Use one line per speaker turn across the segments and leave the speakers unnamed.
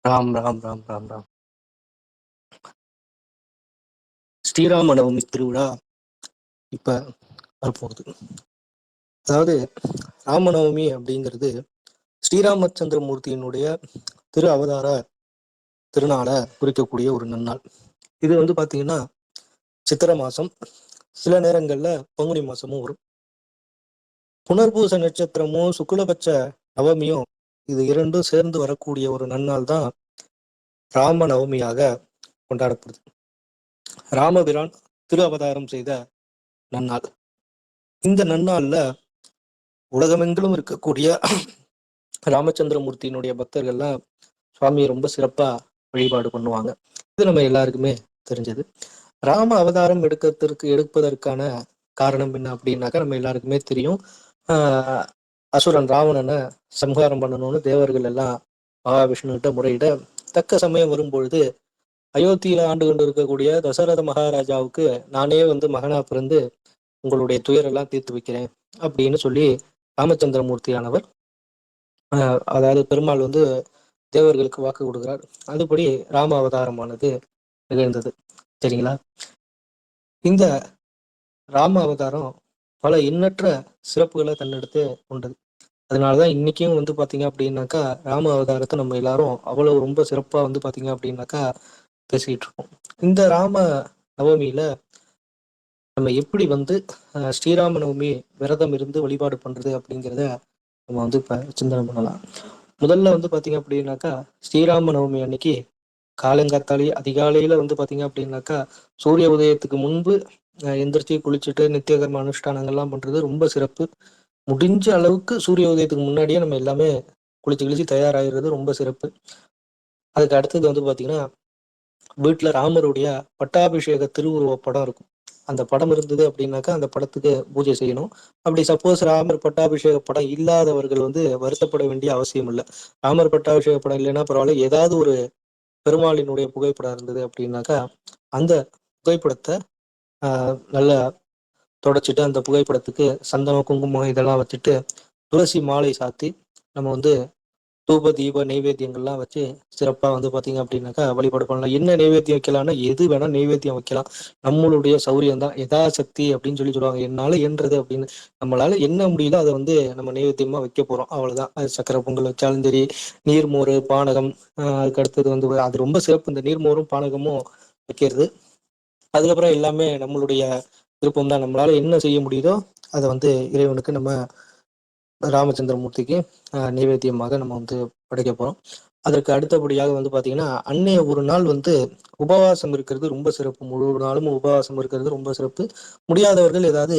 ராம் ராம் ராம் ராம் ராம். ஸ்ரீராம நவமி திருவிழா இப்ப வரப்போகுது. அதாவது ராமநவமி அப்படிங்கிறது ஸ்ரீராமச்சந்திரமூர்த்தியினுடைய திரு அவதார திருநாளை குறிக்கக்கூடிய ஒரு நன்னாள். இது பாத்தீங்கன்னா சித்திரை மாசம், சில நேரங்கள்ல பங்குனி மாசமும் வரும். புனர்பூச நட்சத்திரமும் சுக்குலபட்ச நவமியும் இது இரண்டும் சேர்ந்து வரக்கூடிய ஒரு நன்னாள் தான் ராம நவமியாக கொண்டாடப்படுது. ராமபிரான் திரு அவதாரம் செய்த நன்னாள். இந்த நன்னாள்ல உலகமெங்கிலும் இருக்கக்கூடிய ராமச்சந்திரமூர்த்தியினுடைய பக்தர்கள்லாம் சுவாமியை ரொம்ப சிறப்பா வழிபாடு பண்ணுவாங்க. இது நம்ம எல்லாருக்குமே தெரிஞ்சது. ராம அவதாரம் எடுப்பதற்கான காரணம் என்ன அப்படின்னாக்கா நம்ம எல்லாருக்குமே தெரியும். அசுரன் ராவணனை சம்ஹாரம் பண்ணணும்னு தேவர்கள் எல்லாம் மகாவிஷ்ணுகிட்ட முறையிட, தக்க சமயம் வரும்பொழுது அயோத்தியில ஆண்டு கொண்டு இருக்கக்கூடிய தசரத மகாராஜாவுக்கு நானே மகனா பிறந்து உங்களுடைய துயரெல்லாம் தீர்த்து வைக்கிறேன் அப்படின்னு சொல்லி ராமச்சந்திரமூர்த்தியானவர் அதாவது பெருமாள் தேவர்களுக்கு வாக்கு கொடுக்கிறார். அதுபடி ராம அவதாரமானது நிகழ்ந்தது. சரிங்களா? இந்த ராம அவதாரம் பல எண்ணற்ற சிறப்புகளை தன்னெடுத்து கொண்டது. அதனாலதான் இன்னைக்கும் பாத்தீங்க அப்படின்னாக்கா ராம அவதாரத்தை நம்ம எல்லாரும் அவ்வளவு ரொம்ப சிறப்பா பாத்தீங்க அப்படின்னாக்கா பேசிக்கிட்டு இருக்கோம். இந்த ராம நவமியில நம்ம எப்படி ஸ்ரீராம நவமி விரதம் இருந்து வழிபாடு பண்றது அப்படிங்கிறத நம்ம இப்ப சிந்தனை பண்ணலாம். முதல்ல பாத்தீங்க அப்படின்னாக்கா ஸ்ரீராம நவமி அன்னைக்கு காலங்காத்தாலே அதிகாலையில பாத்தீங்க அப்படின்னாக்கா சூரிய உதயத்துக்கு முன்பு எந்திரிச்சு குளிச்சுட்டு நித்திய கர்ம அனுஷ்டானங்கள்லாம் பண்றது ரொம்ப சிறப்பு. முடிஞ்ச அளவுக்கு சூரிய உதயத்துக்கு முன்னாடியே நம்ம எல்லாமே குளிச்சு தயாராகிறது ரொம்ப சிறப்பு. அதுக்கு அடுத்தது பாத்தீங்கன்னா வீட்டுல ராமருடைய பட்டாபிஷேக திருவுருவ படம் இருக்கும். அந்த படம் இருந்தது அப்படின்னாக்கா அந்த படத்துக்கு பூஜை செய்யணும். அப்படி சப்போஸ் ராமர் பட்டாபிஷேக படம் இல்லாதவர்கள் வருத்தப்பட வேண்டிய அவசியம் இல்லை. ராமர் பட்டாபிஷேக படம் இல்லைன்னா பரவாயில்ல, ஏதாவது ஒரு பெருமாளினுடைய புகைப்படம் இருந்தது அப்படின்னாக்கா அந்த புகைப்படத்தை நல்லா தொடச்சிட்டு அந்த புகைப்படத்துக்கு சந்தனம் குங்குமம் இதெல்லாம் வச்சுட்டு துளசி மாலை சாத்தி நம்ம தூப தீப நைவேத்தியங்கள்லாம் வச்சு சிறப்பா பாத்தீங்க அப்படின்னாக்கா வழிபாடு பண்ணலாம். என்ன நைவேத்தியம் வைக்கலாம்னா எது வேணா நைவேத்தியம் வைக்கலாம். நம்மளுடைய சௌரியம் தான், யதாசக்தி அப்படின்னு சொல்லுவாங்க. என்னால என்றது அப்படின்னு நம்மளால என்ன முடியுதோ அதை நம்ம நைவேத்தியமா வைக்க போறோம், அவ்வளவுதான். அது சக்கரை பொங்கல் வச்சாலும் சரி, நீர்மோர் பானகம், அதுக்கு அடுத்தது அது ரொம்ப சிறப்பு. இந்த நீர்மோரும் பானகமும் வைக்கிறது. அதுக்கப்புறம் எல்லாமே நம்மளுடைய விருப்பம் தான். நம்மளால என்ன செய்ய முடியுதோ அதை இறைவனுக்கு நம்ம ராமச்சந்திரமூர்த்திக்கு நைவேத்தியமாக நம்ம படைக்க போறோம். அதற்கு அடுத்தபடியாக பாத்தீங்கன்னா அன்னைய ஒரு நாள் உபவாசம் இருக்கிறது ரொம்ப சிறப்பு. முழு நாளும் உபவாசம் இருக்கிறது ரொம்ப சிறப்பு. முடியாதவர்கள் ஏதாவது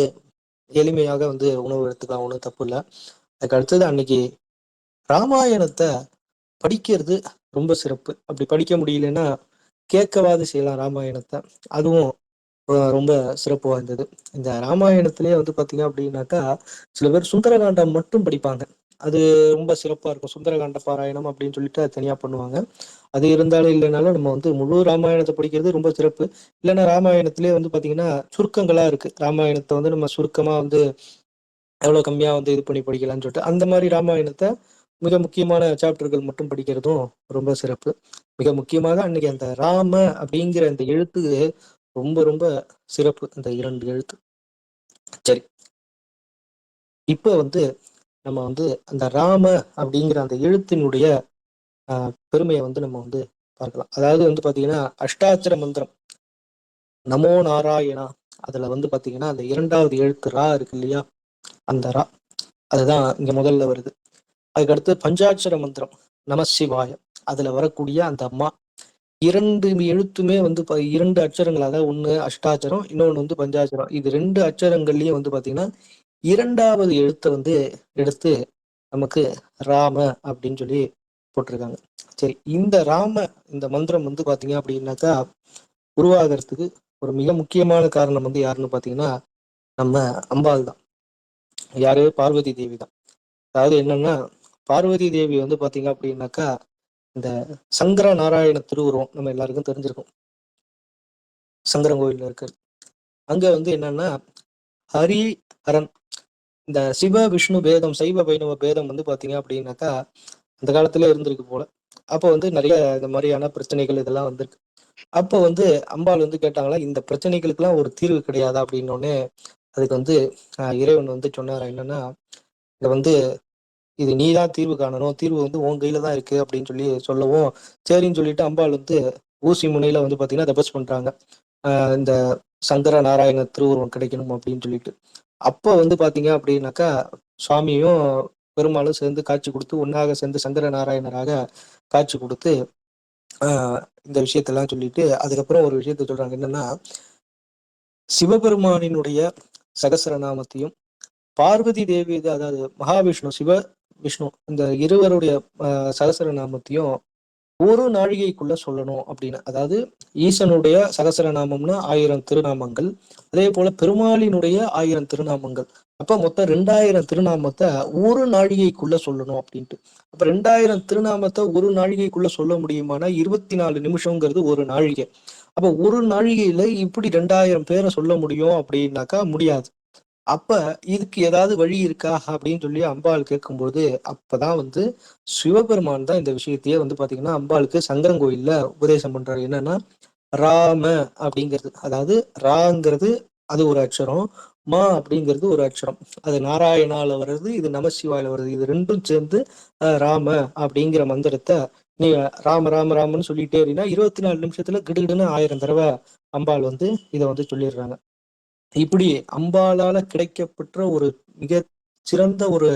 எளிமையாக உணவு எடுத்துக்கலாம், ஒன்றும் தப்பு இல்லை. அதுக்கு அடுத்தது அன்னைக்கு ராமாயணத்தை படிக்கிறது ரொம்ப சிறப்பு. அப்படி படிக்க முடியலன்னா கேட்கவாது செய்யலாம் ராமாயணத்தை, அதுவும் ரொம்ப சிறப்பு வாய்ந்தது. இந்த ராமாயணத்திலே பாத்தீங்க அப்படின்னாக்கா சில பேர் சுந்தரகாண்டம் மட்டும் படிப்பாங்க. அது ரொம்ப சிறப்பா இருக்கும். சுந்தரகாண்ட பாராயணம் அப்படின்னு சொல்லிட்டு அது தனியா பண்ணுவாங்க. அது இருந்தாலும் இல்லைனாலும் நம்ம முழு ராமாயணத்தை படிக்கிறது ரொம்ப சிறப்பு. இல்லைன்னா ராமாயணத்திலே பாத்தீங்கன்னா சுருக்கங்களா இருக்கு. ராமாயணத்தை நம்ம சுருக்கமா எவ்வளவு கம்மியா இது பண்ணி படிக்கலாம்னு சொல்லிட்டு அந்த மாதிரி ராமாயணத்தை மிக முக்கியமான சாப்டர்கள் மட்டும் படிக்கிறதும் ரொம்ப சிறப்பு. மிக முக்கியமாக அன்னைக்கு அந்த ராம அப்படிங்கிற அந்த எழுத்து ரொம்ப ரொம்ப சிறப்பு. இந்த 2 எழுத்து. சரி, இப்ப நம்ம அந்த ராம அப்படிங்கிற அந்த எழுத்தினுடைய பெருமையை நம்ம பார்க்கலாம். அதாவது பாத்தீங்கன்னா அஷ்டாட்சர மந்திரம் நமோ நாராயணா, அதுல பாத்தீங்கன்னா அந்த 2வது எழுத்து ரா இருக்கு இல்லையா, அந்த ரா அதுதான் இங்க முதல்ல வருது. அதுக்கடுத்து பஞ்சாட்சர மந்திரம் நம சிவாய, அதுல வரக்கூடிய அந்த அம்மா 2 எழுத்துமே 2 அட்சரங்கள். அதாவது ஒண்ணு அஷ்டாட்சரம், இன்னொன்னு பஞ்சாட்சரம். இது 2 அட்சரங்கள்லயும் பாத்தீங்கன்னா 2வது எழுத்தை எடுத்து நமக்கு ராம அப்படின்னு சொல்லி போட்டிருக்காங்க. சரி, இந்த ராம இந்த மந்திரம் பாத்தீங்க அப்படின்னாக்கா உருவாகிறதுக்கு ஒரு மிக முக்கியமான காரணம் யாருன்னு பாத்தீங்கன்னா நம்ம அம்பாள் தான். யாரு? பார்வதி தேவி தான். அதாவது என்னன்னா பார்வதி தேவி பாத்தீங்க அப்படின்னாக்கா இந்த சங்கர நாராயண திருவுருவம் நம்ம எல்லாருக்கும் தெரிஞ்சிருக்கும். சங்கரன் கோயில்ல இருக்கு. அங்க என்னன்னா ஹரி ஹரன், இந்த சிவ விஷ்ணு பேதம், சைவ வைணவ பேதம் பாத்தீங்க அப்படின்னாக்கா அந்த காலத்துல இருந்திருக்கு போல. அப்போ வந்து நிறைய இந்த மாதிரியான பிரச்சனைகள் இதெல்லாம் வந்திருக்கு. அப்போ வந்து அம்பாள் வந்து கேட்டாங்களா, இந்த பிரச்சனைகளுக்கெல்லாம் ஒரு தீர்வு கிடையாதா அப்படின்னோடனே, அதுக்கு வந்து இறைவன் வந்து சொன்னாரா என்னன்னா, இத வந்து இது நீ தான் தீர்வு காணணும். தீர்வு வந்து உன் கையில தான் இருக்கு அப்படின்னு சொல்லி சொல்லவும், சரின்னு சொல்லிட்டு அம்பாள் வந்து ஊசி முனையில வந்து பார்த்தீங்கன்னா, தபஸ் பண்றாங்க. இந்த சங்கர நாராயண திருவுருவம் கிடைக்கணும் அப்படின்னு சொல்லிட்டு. அப்போ வந்து பார்த்தீங்க அப்படின்னாக்கா, சுவாமியும் பெருமாளும் சேர்ந்து காட்சி குடுத்து, ஒண்ணாக சேர்ந்து சங்கர நாராயணராக காட்சி குடுத்து, அ இந்த விஷயத்தெல்லாம் சொல்லிட்டு, அதுக்கப்புறம் ஒரு விஷயத்த சொல்றாங்க. என்னன்னா, சிவபெருமானினுடைய சகஸ்ரநாமத்தையும், பார்வதி தேவி அதாவது மகாவிஷ்ணு, விஷ்ணு இந்த இருவருடைய அ சகஸ்ரநாமத்தையும் ஒரு நாழிகைக்குள்ள சொல்லணும் அப்படின்னு. அதாவது ஈசனுடைய சகஸ்ரநாமம்னா 1000 திருநாமங்கள். அதே போல பெருமாளினுடைய 1000 திருநாமங்கள். அப்ப மொத்தம் 2000 திருநாமத்த ஒரு நாழிகைக்குள்ள சொல்லணும் அப்படின்ட்டு. அப்ப 2000 திருநாமத்த ஒரு நாழிகைக்குள்ள சொல்ல முடியுமானா 24 நிமிஷம்ங்கிறது ஒரு நாழிகை. அப்ப ஒரு நாழிகையில இப்படி 2000 பேரை சொல்ல முடியும் அப்படின்னாக்கா முடியாது. அப்ப இதுக்கு ஏதாவது வழி இருக்கா அப்படின்னு சொல்லி அம்பாள் கேட்கும்போது, அப்பதான் வந்து சிவபெருமான் தான் இந்த விஷயத்தையே வந்து பாத்தீங்கன்னா, அம்பாளுக்கு சங்கரன்கோயில்ல உபதேசம் பண்றாரு. என்னன்னா, ராம அப்படிங்கிறது. அதாவது ராங்கிறது அது ஒரு அட்சரம். அப்படிங்கிறது ஒரு அட்சரம். அது நாராயணால வருது, இது நமசிவாயில வருது. இது 2ம் சேர்ந்து ராம அப்படிங்கிற மந்திரத்த நீ ராம ராம ராமன்னு சொல்லிட்டே இருந்தீன்னா, 24 நிமிஷத்துல கிடுகிடுன்னு 1000 தடவ அம்பாள் வந்து இத வந்து சொல்லிடுறாங்க. இப்படி அம்பாளால கிடைக்கப்பெற்ற ஒரு மிக சிறந்த ஒரு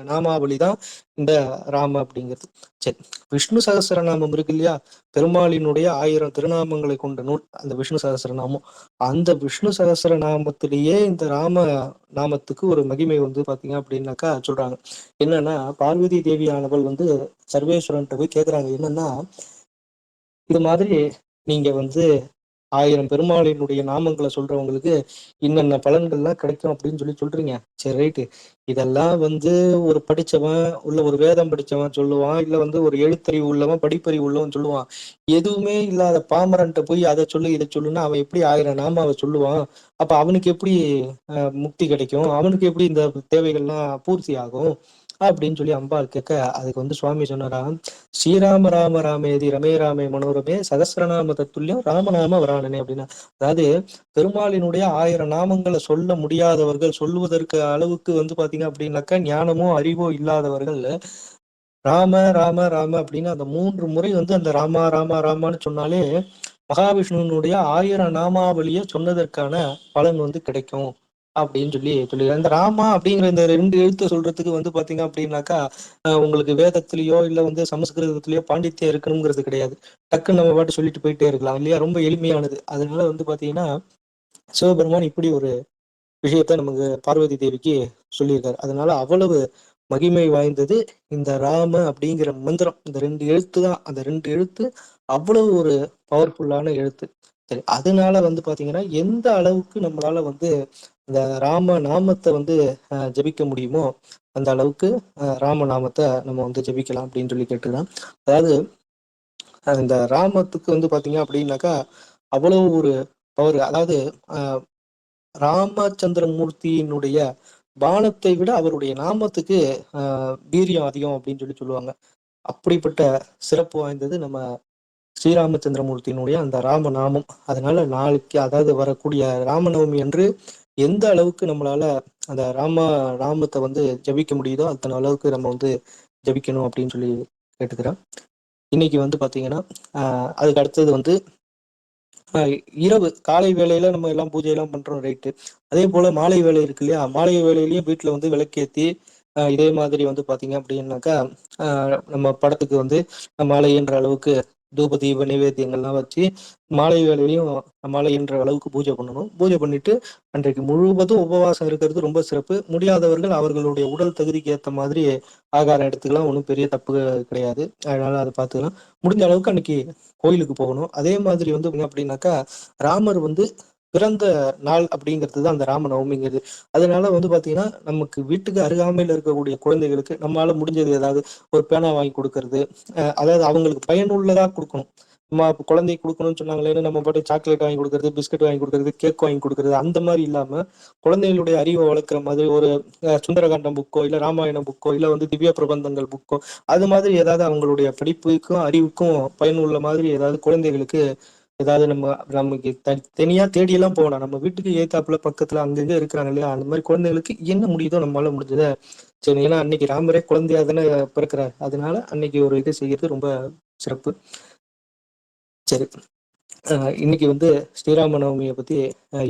நாமாவளி தான் இந்த ராம அப்படிங்கிறது. சரி, விஷ்ணு சகஸ்ரநாமம் இருக்கு இல்லையா? பெருமாளினுடைய 1000 திருநாமங்களை கொண்ட நூல் அந்த விஷ்ணு சகஸ்ரநாமம். அந்த விஷ்ணு சகஸ்ரநாமத்திலேயே இந்த ராம நாமத்துக்கு ஒரு மகிமை வந்து பாத்தீங்க அப்படின்னாக்கா சொல்றாங்க. என்னன்னா, பார்வதி தேவியானவள் வந்து சர்வேஸ்வரன்ட்ட போய் கேக்குறாங்க. என்னன்னா, இது மாதிரி நீங்க வந்து 1000 பெருமாளினுடைய நாமங்கள சொல்றவங்களுக்கு இன்னென்ன பலன்கள்லாம் கிடைக்கும் அப்படின்னு சொல்லி சொல்றீங்க. சரி ரைட்டு. இதெல்லாம் வந்து ஒரு படிச்சவன், இல்ல ஒரு வேதம் படிச்சவன் சொல்லுவான். இல்ல வந்து ஒரு எழுத்தறிவு உள்ளவன், படிப்பறிவு உள்ளவன் சொல்லுவான். எதுவுமே இல்லாத பாமரன்ட்ட போய் அத சொல்லு, இத சொல்லுன்னா அவன் எப்படி 1000 நாமாவ சொல்லுவான்? அப்ப அவனுக்கு எப்படி முக்தி கிடைக்கும்? அவனுக்கு எப்படி இந்த தேவைகள்லாம் பூர்த்தி ஆகும்? அப்படின்னு சொல்லி அம்பாள் கேட்க, அதுக்கு வந்து சுவாமி சொன்னாராம், "ஸ்ரீராம ராம ராமேதி ரமே ராமே மனோரமே சகஸ்ரநாம தத்துல்யம் ராமநாம வரானனே" அப்படின்னா. அதாவது பெருமாளினுடைய 1000 நாமங்கள சொல்ல முடியாதவர்கள், சொல்லுவதற்கு அளவுக்கு வந்து பாத்தீங்க அப்படின்னாக்கா, ஞானமோ, அறிவோ இல்லாதவர்கள், ராம, ராம, ராம அப்படின்னு அந்த 3 முறை வந்து அந்த ராமா, ராமா, ராமான்னு சொன்னாலே, மகாவிஷ்ணுவினுடைய 1000 நாமாவளிய சொன்னதற்கான பலன் வந்து கிடைக்கும். அப்படின்னு சொல்லி அந்த ராமா அப்படிங்கிற இந்த 2 எழுத்த சொல்றதுக்கு வந்து பாத்தீங்க அப்படின்னாக்கா, உங்களுக்கு வேதத்திலயோ, இல்ல வந்து சமஸ்கிருதத்திலயோ பாண்டித்யம் இருக்கணுங்கிறது கிடையாது. டக்குன்னு நம்ம பாட்டு சொல்லிட்டு போயிட்டே இருக்கலாம் இல்லையா? ரொம்ப எளிமையானது. அதனால வந்து பாத்தீங்கன்னா, சிவபெருமான் இப்படி ஒரு விஷயத்த நமக்கு பார்வதி தேவிக்கு சொல்லியிருக்காரு. அதனால அவ்வளவு மகிமை வாய்ந்தது இந்த ராம அப்படிங்கிற மந்திரம். இந்த 2 எழுத்து தான். அந்த 2 எழுத்து அவ்வளவு ஒரு பவர்ஃபுல்லான எழுத்து. சரி, அதனால வந்து பாத்தீங்கன்னா, எந்த அளவுக்கு நம்மளால வந்து இந்த ராம நாமத்த வந்து ஜெபிக்க முடியுமோ, அந்த அளவுக்கு ராம நாமத்த நம்ம வந்து ஜெபிக்கலாம் அப்படின்னு சொல்லி கேட்டுக்கலாம். அதாவது இந்த ராமத்துக்கு வந்து பாத்தீங்க அப்படின்னாக்கா, அவ்வளவு ஒரு பவர். அதாவது அ ராமச்சந்திரமூர்த்தியினுடைய பாணத்தை விட அவருடைய நாமத்துக்கு வீரியம் அதிகம் அப்படின்னு சொல்லுவாங்க. அப்படிப்பட்ட சிறப்பு வாய்ந்தது நம்ம ஸ்ரீராமச்சந்திரமூர்த்தியினுடைய அந்த ராம நாமம். அதனால நாளைக்கு அதாவது வரக்கூடிய ராமநவமி அன்று எந்த அளவுக்கு நம்மளால அந்த நாமத்தை வந்து ஜபிக்க முடியுதோ அத்தனை அளவுக்கு நம்ம வந்து ஜபிக்கணும் அப்படின்னு சொல்லி கேட்டுக்கிறேன். இன்னைக்கு வந்து பாத்தீங்கன்னா அதுக்கு அடுத்தது வந்து ஆஹ் இரவு காலை வேளையில நம்ம எல்லாம் பூஜை எல்லாம் பண்றோம் ரைட்டு. அதே போல மாலை வேலை இருக்கு இல்லையா? மாலை வேலையிலயும் வீட்டுல வந்து விளக்கேத்தி இதே மாதிரி வந்து பாத்தீங்க அப்படின்னாக்கா நம்ம படத்துக்கு வந்து மாலை என்ற அளவுக்கு தூப தீப நைவேத்தியங்கள்லாம் வச்சு மாலை வேலையிலையும் மாலை என்ற அளவுக்கு பூஜை பண்ணணும். பூஜை பண்ணிட்டு அன்றைக்கு முழுவதும் உபவாசம் இருக்கிறது ரொம்ப சிறப்பு. முடியாதவர்கள் அவர்களுடைய உடல் தகுதிக்கு ஏற்ற மாதிரி ஆகாரம் எடுத்துக்கலாம். ஒன்றும் பெரிய தப்பு கிடையாது. அதனால அதை பார்த்துக்கலாம். முடிஞ்ச அளவுக்கு அன்னைக்கு கோயிலுக்கு போகணும். அதே மாதிரி வந்து அப்படின்னாக்கா ராமர் வந்து பிறந்த நாள் அப்படிங்கிறது தான் அந்த ராம நவமிங்கிறது. அதனால வந்து பாத்தீங்கன்னா நமக்கு வீட்டுக்கு அருகாமையில் இருக்கக்கூடிய குழந்தைகளுக்கு நம்மளால முடிஞ்சது ஏதாவது ஒரு பேனா வாங்கி கொடுக்கறது, அதாவது அவங்களுக்கு பயனுள்ளதா கொடுக்கணும். அம்மா குழந்தைக்கு கொடுக்கணும்னு சொன்னாங்களேன்னு நம்ம பாட்டு சாக்லேட் வாங்கி கொடுக்கறது, பிஸ்கட் வாங்கி கொடுக்கறது, கேக் வாங்கி கொடுக்கறது அந்த மாதிரி இல்லாம குழந்தைகளுடைய அறிவை வளர்க்குற மாதிரி ஒரு சுந்தரகாண்டம் புக்கோ இல்ல ராமாயணம் புக்கோ இல்ல வந்து திவ்ய பிரபந்தங்கள் புக்கோ அது மாதிரி ஏதாவது அவங்களுடைய படிப்புக்கும் அறிவுக்கும் பயனுள்ள மாதிரி ஏதாவது குழந்தைகளுக்கு ஏதாவது நமக்கு தனியா தேடியெல்லாம் போகலாம். நம்ம வீட்டுக்கு ஏத்தாப்புல பக்கத்துல அங்கங்க இருக்கிறாங்க இல்லையா, அந்த மாதிரி குழந்தைகளுக்கு என்ன முடியுதோ நம்மளால முடிஞ்சதை சரி. ஏன்னா அன்னைக்கு ராமரே குழந்தையா தானே பிறக்கிறார், அதனால அன்னைக்கு ஒரு இது செய்யறது ரொம்ப சிறப்பு. சரி. இன்னைக்கு வந்து ஸ்ரீராம நவமியை பத்தி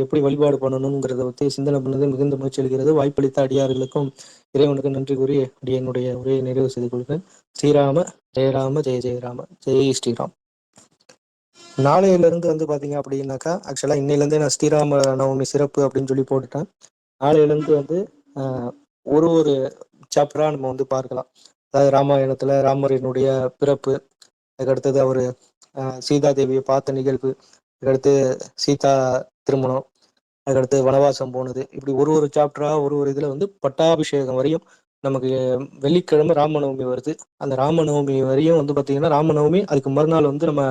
எப்படி வழிபாடு பண்ணணுங்கிறத பத்தி சிந்தனை பண்ணது மிகுந்த மகிழ்ச்சி அளிக்கிறது. வாய்ப்பளித்த அடியார்களுக்கும் இறைவனுக்கு நன்றி கூறி என்னுடைய உரையை நிறைவு செய்து கொள்கிறேன். ஸ்ரீராம ஜெயராம ஜெய ஜெயராம ஜெய் ஸ்ரீராம். நாளையில இருந்து வந்து பாத்தீங்க அப்படின்னாக்கா, ஆக்சுவலா இன்னையில இருந்தே நான் ஸ்ரீராம நவமி சிறப்பு அப்படின்னு சொல்லி போட்டுட்டேன். நாளையில இருந்து வந்து ஒரு ஒரு சாப்டரா நம்ம வந்து பார்க்கலாம். அதாவது ராமாயணத்துல ராமரினுடைய பிறப்பு, அதுக்கடுத்தது அவரு சீதா தேவியை பார்த்த நிகழ்வு, அதுக்கடுத்து சீதா திருமணம், அதுக்கடுத்து வனவாசம் போனது, இப்படி ஒரு ஒரு சாப்டரா ஒரு ஒரு இதுல வந்து பட்டாபிஷேகம் வரையும் நமக்கு வெள்ளிக்கிழமை ராமநவமி வருது. அந்த ராமநவமி வரையும் வந்து பாத்தீங்கன்னா ராமநவமி அதுக்கு மறுநாள் வந்து நம்ம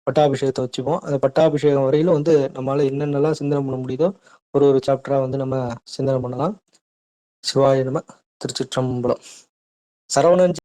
பட்டாபிஷேகத்தை வச்சுப்போம். அந்த பட்டாபிஷேகம் வரையிலும் வந்து நம்மளால என்னென்னலாம் சிந்தனை பண்ண முடியுதோ ஒரு ஒரு சாப்டரா வந்து நம்ம சிந்தனை பண்ணலாம். சிவாய நம. திருச்சிற்றம்பலம். சரவணன்.